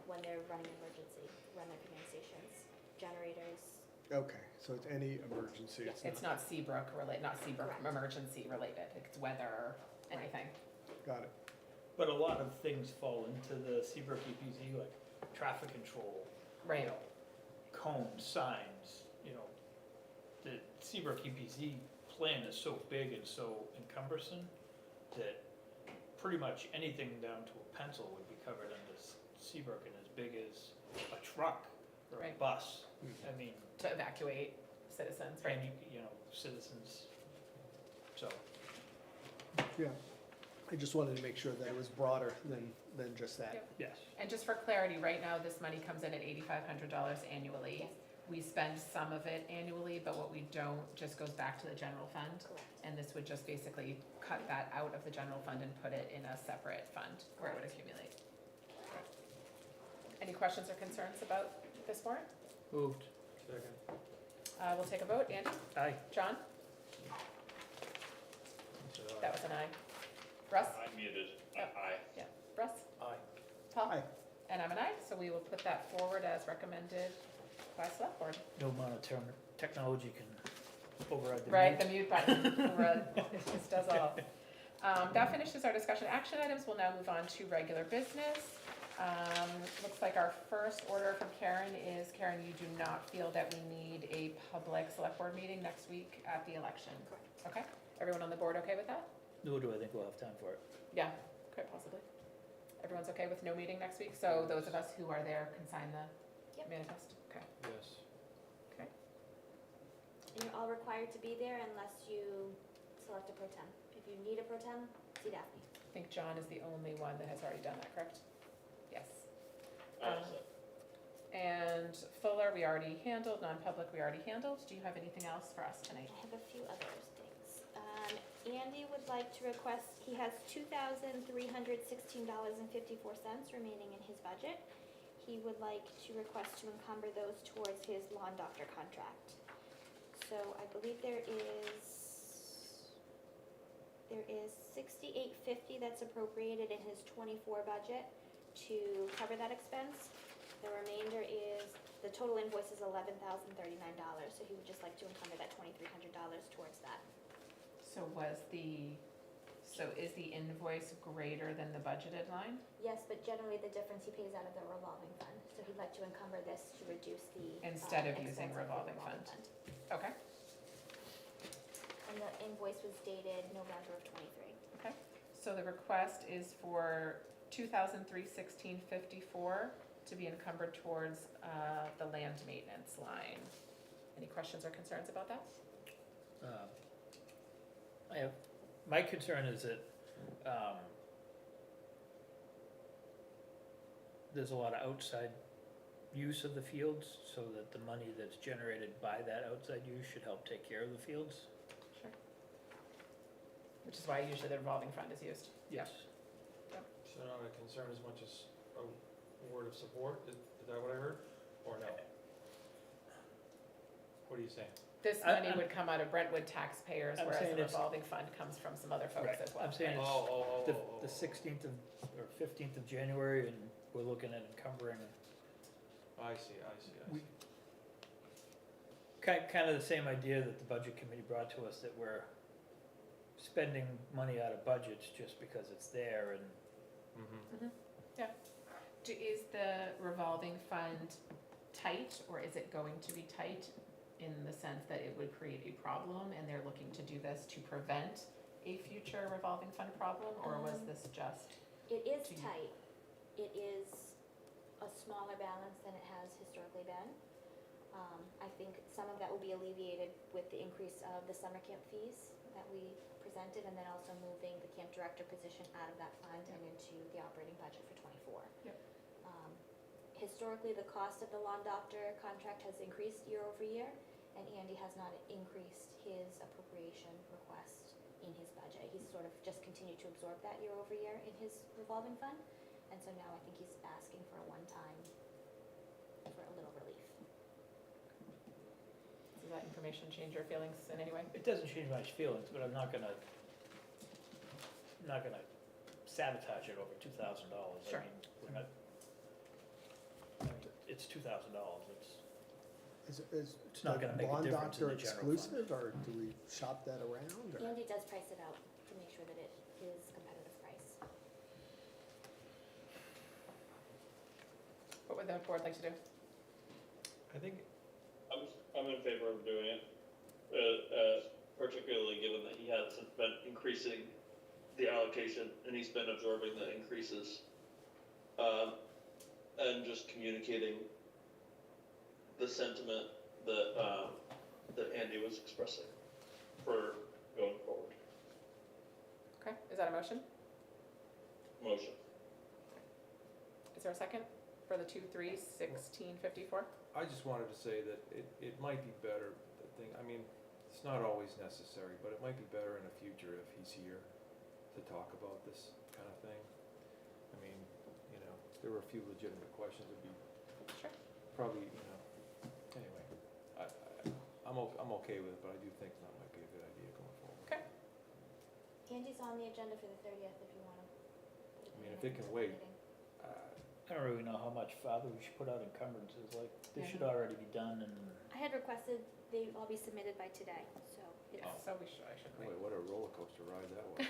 when they're running emergency, run their command stations, generators. Okay, so it's any emergency, It's not Seabrook related, not Seabrook Correct. emergency related, it's weather, anything. got it. But a lot of things fall into the Seabrook EPZ, like traffic control, you Right. know, cones, signs, you know. The Seabrook EPZ plan is so big and so encumbersome that pretty much anything down to a pencil would be covered under Seabrook, and as big as a truck or a Right. bus. Mhm. I mean, To evacuate citizens, right? and you know, citizens, so. Yeah, I just wanted to make sure that it was broader than just that. Yep. Yes. And just for clarity, right now, this money comes in at $8,500 annually. Yes. We spend some of it annually, but what we don't just goes back to the general fund. Correct. And this would just basically cut that out of the general fund and put it in a separate fund where it would accumulate. Any questions or concerns about this warrant? Moved. Second. We'll take a vote. Andy? Aye. John? So, That was an aye. Russ? I'm muted. Yep. Aye. Yeah. Russ? Aye. Paul? Aye. And I'm an aye, so we will put that forward as recommended by Select Board. No amount of technology can override the. Right, mute. the mute button, right, it just does all. That finishes our discussion action items, we'll now move on to regular business. Looks like our first order from Karen is, Karen, you do not feel that we need a public select board meeting next week at the election? Correct. Okay, everyone on the board okay with that? Nor do I think we'll have time for it. Yeah, quite possibly. Everyone's okay with no meeting next week, so those of us who are there can sign the Yep. manifest, okay. Yes. And you're all required to be there unless you select a pro tem. If you need a pro tem, see Daphne. I think John is the only one that has already done that, correct? Yes. Aye. And Fuller, we already handled, non-public, we already handled. Do you have anything else for us tonight? I have a few other things. Andy would like to request, he has $2,316.54 remaining in his budget. He would like to request to encumber those towards his lawn doctor contract. So I believe there is $68.50 that's appropriated in his '24 budget to cover that expense. The remainder is, the total invoice is $11,039, so he would just like to encumber that $2,300 towards that. So is the invoice greater than the budgeted line? Yes, but generally the difference he pays out of the revolving fund, so he'd like to encumber this to reduce the Instead of expense using the revolving fund. Okay, And the invoice was dated November of '23. okay. So the request is for $2,316.54 to be encumbered towards the land maintenance line. Any questions or concerns about that? My concern is that, there's a lot of outside use of the fields, so that the money that's generated by that outside use should help take care of the fields. Sure. Which is why usually the revolving fund is used. Yes. So not a concern as much as a word of support, is that what I heard, or no? What are you saying? This I- money I'm- would come out of Brentwood taxpayers, I'm whereas saying the it's- revolving fund comes from some other folks Right. as well. I'm saying right? it's the 16th of, or 15th of January, and we're looking at encumbering. I see. We- Kind of the same idea that the budget committee brought to us, that we're spending money out of budgets just because it's there, and Mm-hmm. Is the revolving fund tight, or is it going to be tight in the sense that it would create a problem and they're looking to do this to prevent a future revolving fund problem, or was this just? It is Do you- tight. It is a smaller balance than it has historically been. I think some of that will be alleviated with the increase of the summer camp fees that we presented, and then also moving the camp director position out of that fund and into the operating budget for '24. Yep. Historically, the cost of the lawn doctor contract has increased year over year, and Andy has not increased his appropriation request in his budget. He's sort of just continued to absorb that year over year in his revolving fund. And so now I think he's asking for a one-time, for a little relief. Does that information change your feelings in any way? It doesn't change my feelings, but I'm not gonna sabotage it over $2,000. Sure. I mean, we're not, it's $2,000, Is It's not gonna make a bond difference in doctor the general fund. exclusive, or do we shop that around, or? Andy does price it out to make sure that it is competitive price. What would the board like to do? I think, I'm in favor of doing it, particularly given that he has been increasing the allocation and he's been absorbing the increases. And just communicating the sentiment that, that Andy was expressing for going forward. Okay, is that a motion? Motion. Is there a second for the 2/3/16/54? I just wanted to say that it might be better, I mean, it's not always necessary, but it might be better in the future if he's here to talk about this kind of thing. I mean, you know, there were a few legitimate questions that'd be Sure. probably, you know, anyway, I'm okay with it, but I do think that might be a good idea going forward. Okay. Andy's on the agenda for the 30th if you want to. I mean, if it can wait. I don't really know how much farther we should put out encumbrances, like, they Yeah. should already be done and, I had requested they all be submitted by today, so it's. Yeah, so I should wait. Boy, what a roller coaster ride that was.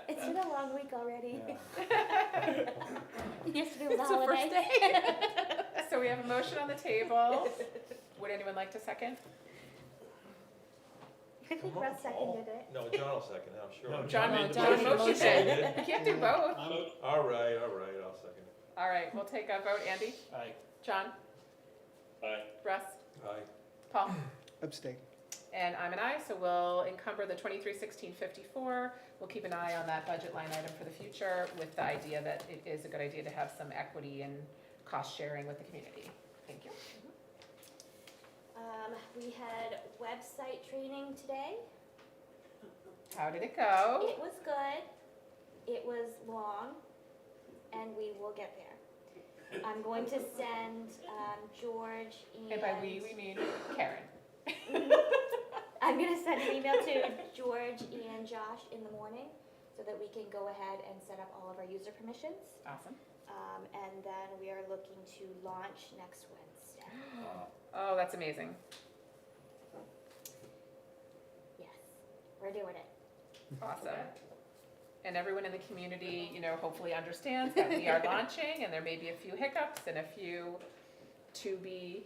It's been a long week already. Yeah. Yesterday was a It's the first holiday. So we have a motion on the table. Would anyone like to second? I think Come on, Russ Paul. seconded it. No, John will second it, I'm sure. No, John made the John motion. motion. You can't do both. All right, I'll second it. All right, we'll take a vote. Andy? I, John? Aye. Russ? Aye. Paul? Abstain. And I'm an aye, so we'll encumber the 23/16/54. We'll keep an eye on that budget line item for the future with the idea that it is a good idea to have some equity and cost sharing with the community. Thank you. We had website training today. How did it go? It was good. It was long, and we will get there. I'm going to send George And by we mean Karen. I'm gonna send an email to George and Josh in the morning so that we can go ahead and set up all of our user permissions. Awesome. And then we are looking to launch next Wednesday. Oh, that's amazing. Yes, we're doing it. Awesome. And everyone in the community, you know, hopefully understands that we are launching and there may be a few hiccups and a few to be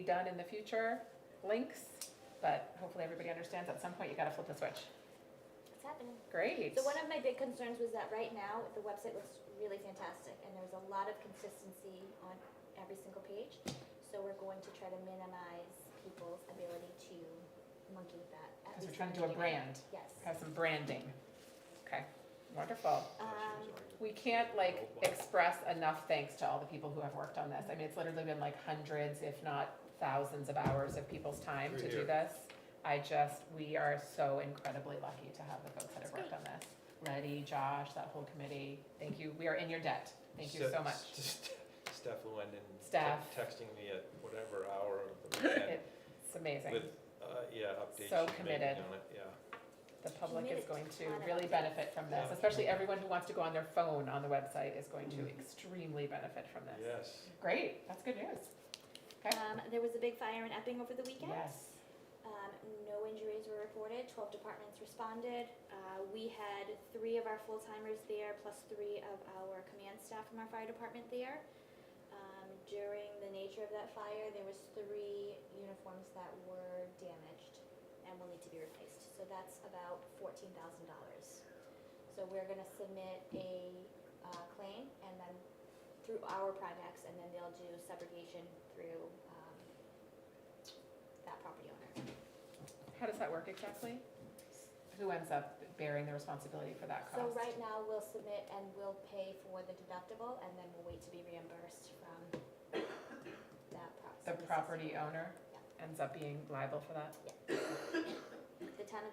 done in the future links. But hopefully everybody understands at some point you gotta flip the switch. It's happening. Great. So one of my big concerns was that right now, the website looks really fantastic and there's a lot of consistency on every single page. So we're going to try to minimize people's ability to monkey with that. at Because we're least trying to in do the a beginning. brand, Yes. have some branding. Okay, wonderful. Um, We can't like express enough thanks to all the people who have worked on this. I mean, it's literally been like hundreds, if not thousands of hours of people's time to do this. We are so incredibly lucky to have the folks that have worked on this. Letty, Josh, that whole committee, thank you. We are in your debt. Thank you so much. Steph Llewellyn Steph. texting me at whatever hour of the weekend It's amazing. with, updates So she's committed. making on it, yeah. The public is going to Ton of really updates. benefit from this, Yeah. especially everyone who wants to go on their phone on the website is going to extremely benefit from this. Yes. Great, that's good news. Okay. There was a big fire in Epping over the weekend. Yes. No injuries were reported, 12 departments responded. We had 3 of our full-timers there, plus 3 of our command staff from our fire department there. During the nature of that fire, there was 3 uniforms that were damaged and will need to be replaced. So that's about $14,000. So we're gonna submit a claim and then through our Primex, and then they'll do subrogation through that property owner. How does that work exactly? Who ends up bearing the responsibility for that cost? So right now, we'll submit and we'll pay for the deductible, and then we'll wait to be reimbursed from that The property owner ends up being liable for that? The town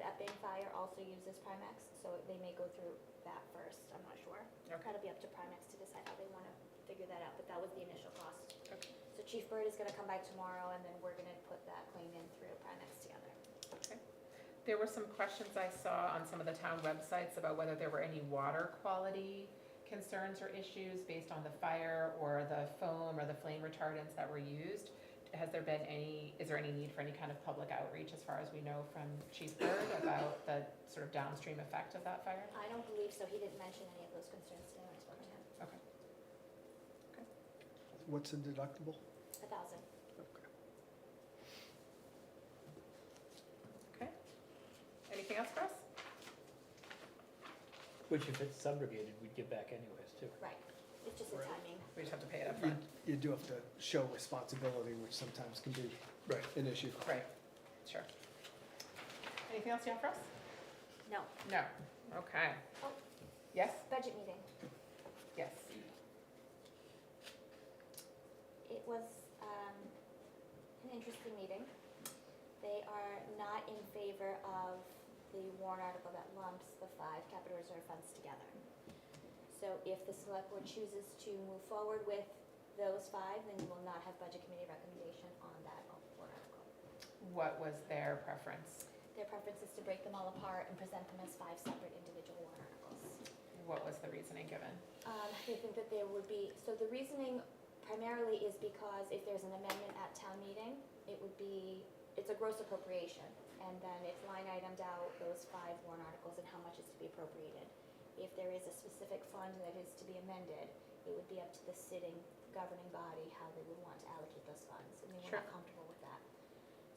Primex, so they may go through that first, I'm not sure. Okay. That'll be up to Primex to decide how they wanna figure that out, but that was the initial cost. Okay. So Chief Bird is gonna come by tomorrow, and then we're gonna put that claim in through Primex together. There were some questions I saw on some of the town websites about whether there were any water quality concerns or issues based on the fire or the foam or the flame retardants that were used. Has there been is there any need for any kind of public outreach as far as we know from Chief Bird about the sort of downstream effect of that fire? I don't believe so, he didn't mention any of those concerns today when I spoke to him. Okay. What's the deductible? 1,000. Okay. Anything else for us? Which if it's subrogated, we'd get back anyways too. Right, it's just a Right. timing. We just have to pay it up You, front. you do have to show responsibility, which sometimes can be Right. an issue. Right, sure. Anything else you have for us? No, No. Okay. Oh. Yes? budget meeting. Yes. It was an interesting meeting. They are not in favor of the warrant article that lumps the 5 capital reserve funds together. So if the select board chooses to move forward with those 5, then you will not have budget committee recommendation on that warrant article. What was their preference? Their preference is to break them all apart and present them as 5 separate individual warrant articles. What was the reasoning given? They think that there would be, so the reasoning primarily is because if there's an amendment at town meeting, it's a gross appropriation, and then it's line itemed out those 5 warrant articles and how much is to be appropriated. If there is a specific fund that is to be amended, it would be up to the sitting governing body how they would want to allocate those funds, and they were Sure. not comfortable with that.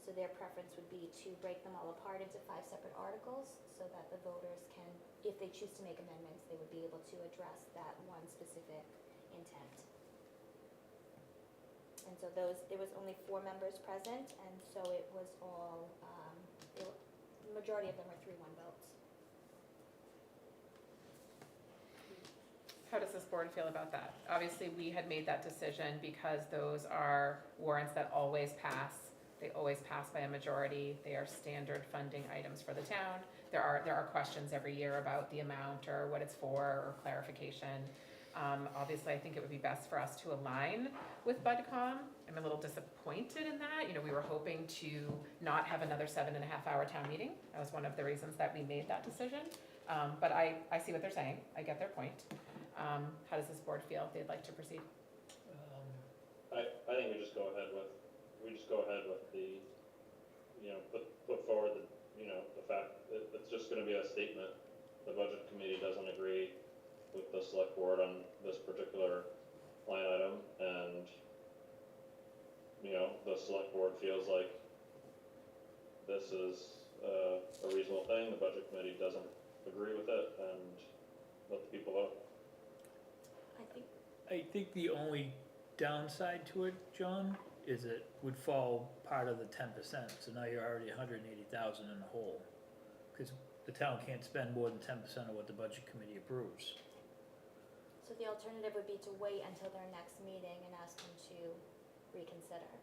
So their preference would be to break them all apart into 5 separate articles, so that the voters can, if they choose to make amendments, they would be able to address that one specific intent. And so there was only 4 members present, and so it was all, the majority of them were 3-1 votes. How does this board feel about that? Obviously, we had made that decision because those are warrants that always pass. They always pass by a majority. They are standard funding items for the town. There are questions every year about the amount or what it's for or clarification. Obviously, I think it would be best for us to align with BudCom. I'm a little disappointed in that. You know, we were hoping to not have another 7.5-hour town meeting. That was one of the reasons that we made that decision. But I see what they're saying. I get their point. How does this board feel if they'd like to proceed? I think we just go ahead with the, put forward the fact that it's just gonna be a statement. The budget committee doesn't agree with the select board on this particular line item, and, the select board feels like this is a reasonable thing, the budget committee doesn't agree with it, and let the people vote. I think the only downside to it, John, is it would fall part of the 10%, so now you're already 180,000 in the hole. Because the town can't spend more than 10% of what the budget committee approves. So the alternative would be to wait until their next meeting and ask them to reconsider.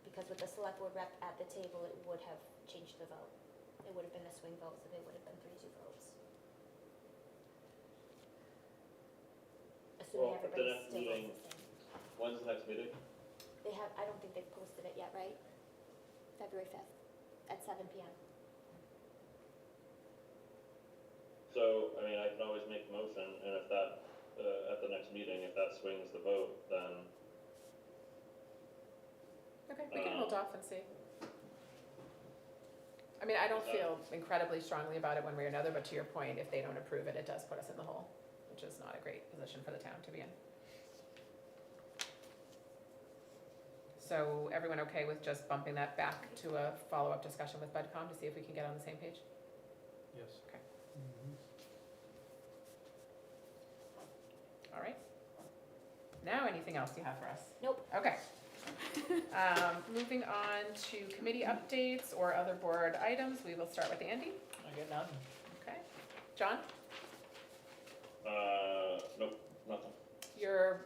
Because with the select board rep at the table, it would have changed the vote. It would have been a swing vote, so they would have been 3-2 votes. Assuming Well, at the everybody next still votes meeting- the same. When's the next meeting? I don't think they've posted it yet, right? February 5th at 7 PM. So, I can always make a motion, and if that, at the next meeting, if that swings the vote, then, Okay, we can hold off and see. I don't feel incredibly strongly about it one way or another, but to your point, if they don't approve it, it does put us in the hole, which is not a great position for the town to be in. So everyone okay with just bumping that back to a follow-up discussion with BudCom to see if we can get on the same page? Yes. All right. Now, anything else you have for us? Nope. Okay. Moving on to committee updates or other board items, we will start with Andy. I get none. Okay. John, nope, nothing. your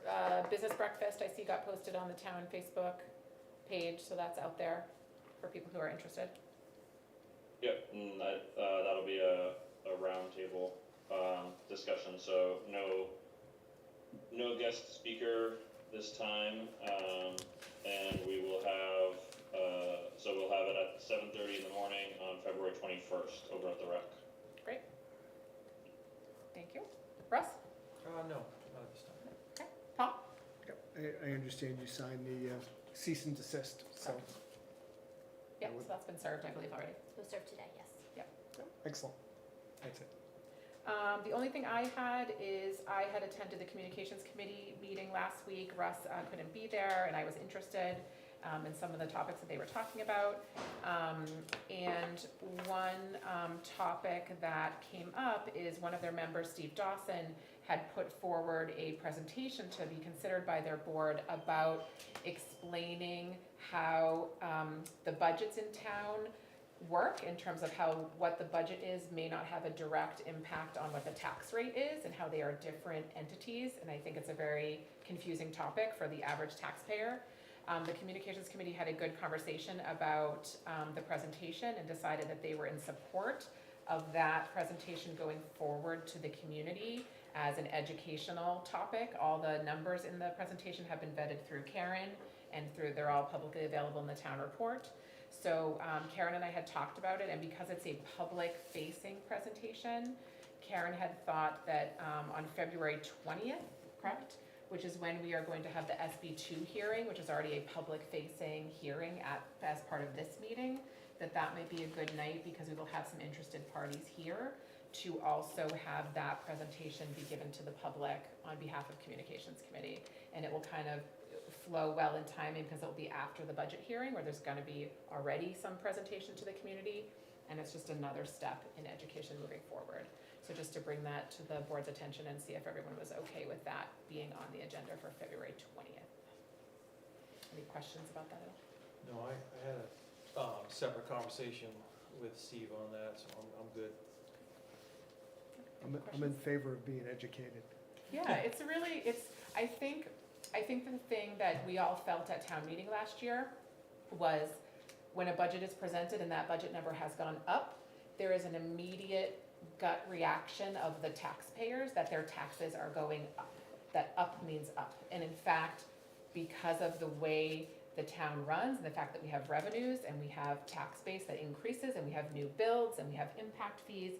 business breakfast, I see got posted on the town Facebook page, so that's out there for people who are interested. Yep, and that'll be around discussion, so no guest speaker this time, and we will have, so we'll have it at 7:30 in the morning on February 21st over at the rec. Great. Thank you. Russ? No, not at this time. Okay. Paul? Yep, I understand you signed the cease and desist, so, Yeah, so that's been served, I believe, already. It was served today, yes. excellent. That's it. The only thing I had is I had attended the communications committee meeting last week. Russ couldn't be there, and I was interested in some of the topics that they were talking about. And one topic that came up is one of their members, Steve Dawson, had put forward a presentation to be considered by their board about explaining how the budgets in town work in terms of how what the budget is may not have a direct impact on what the tax rate is and how they are different entities. And I think it's a very confusing topic for the average taxpayer. The communications committee had a good conversation about the presentation and decided that they were in support of that presentation going forward to the community as an educational topic. All the numbers in the presentation have been vetted through Karen and they're all publicly available in the town report. So Karen and I had talked about it, and because it's a public-facing presentation, Karen had thought that on February 20th, correct? Which is when we are going to have the SB2 hearing, which is already a public-facing hearing as part of this meeting, that might be a good night because we will have some interested parties here to also have that presentation be given to the public on behalf of Communications Committee. And it will kind of flow well in timing because it will be after the budget hearing where there's going to be already some presentation to the community, and it's just another step in education moving forward. So just to bring that to the board's attention and see if everyone was okay with that being on the agenda for February 20th. Any questions about that at all? No, I had a separate conversation with Steve on that, so I'm good. I'm in favor of being educated. Yeah, I think the thing that we all felt at town meeting last year was when a budget is presented and that budget number has gone up, there is an immediate gut reaction of the taxpayers that their taxes are going up. That up means up. And in fact, because of the way the town runs and the fact that we have revenues and we have tax base that increases and we have new builds and we have impact fees,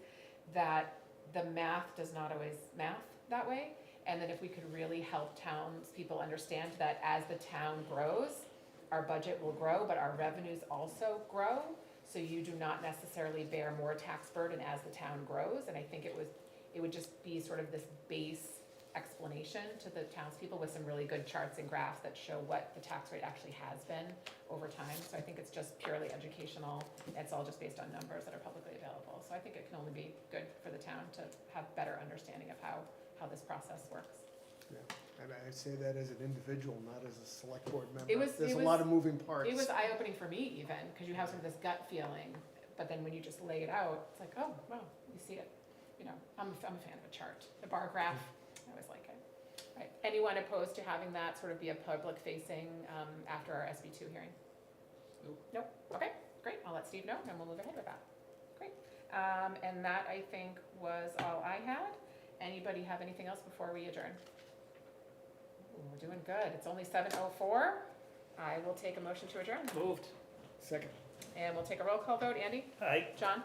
that the math does not always math that way. And that if we could really help townspeople understand that as the town grows, our budget will grow, but our revenues also grow. So you do not necessarily bear more tax burden as the town grows. And I think it would just be sort of this base explanation to the townspeople with some really good charts and graphs that show what the tax rate actually has been over time. So I think it's just purely educational. It's all just based on numbers that are publicly available. So I think it can only be good for the town to have better understanding of how this process works. Yeah, and I say that as an individual, not as a select board member. There's a lot of moving parts. It was eye-opening for me even, because you have sort of this gut feeling, but then when you just lay it out, it's like, oh, wow, you see it. You know, I'm a fan of a chart. The bar graph, I always like it. Right. Anyone opposed to having that sort of be a public-facing after our SB2 hearing? Nope. Okay, great. I'll let Steve know, and we'll move ahead with that. Great. And that, I think, was all I had. Anybody have anything else before we adjourn? Ooh, we're doing good. It's only 7:04. I will take a motion to adjourn. Moved. Second. And we'll take a roll call vote. Andy? Aye. John?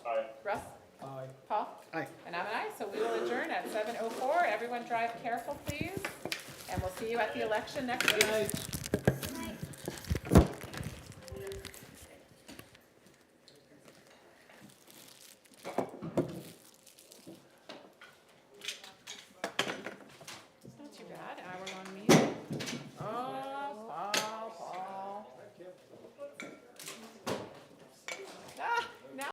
Aye. Russ? Aye. Paul? Aye. And I'm an aye, so we will adjourn at 7:04. Everyone drive careful, please. And we'll see you at the election next week.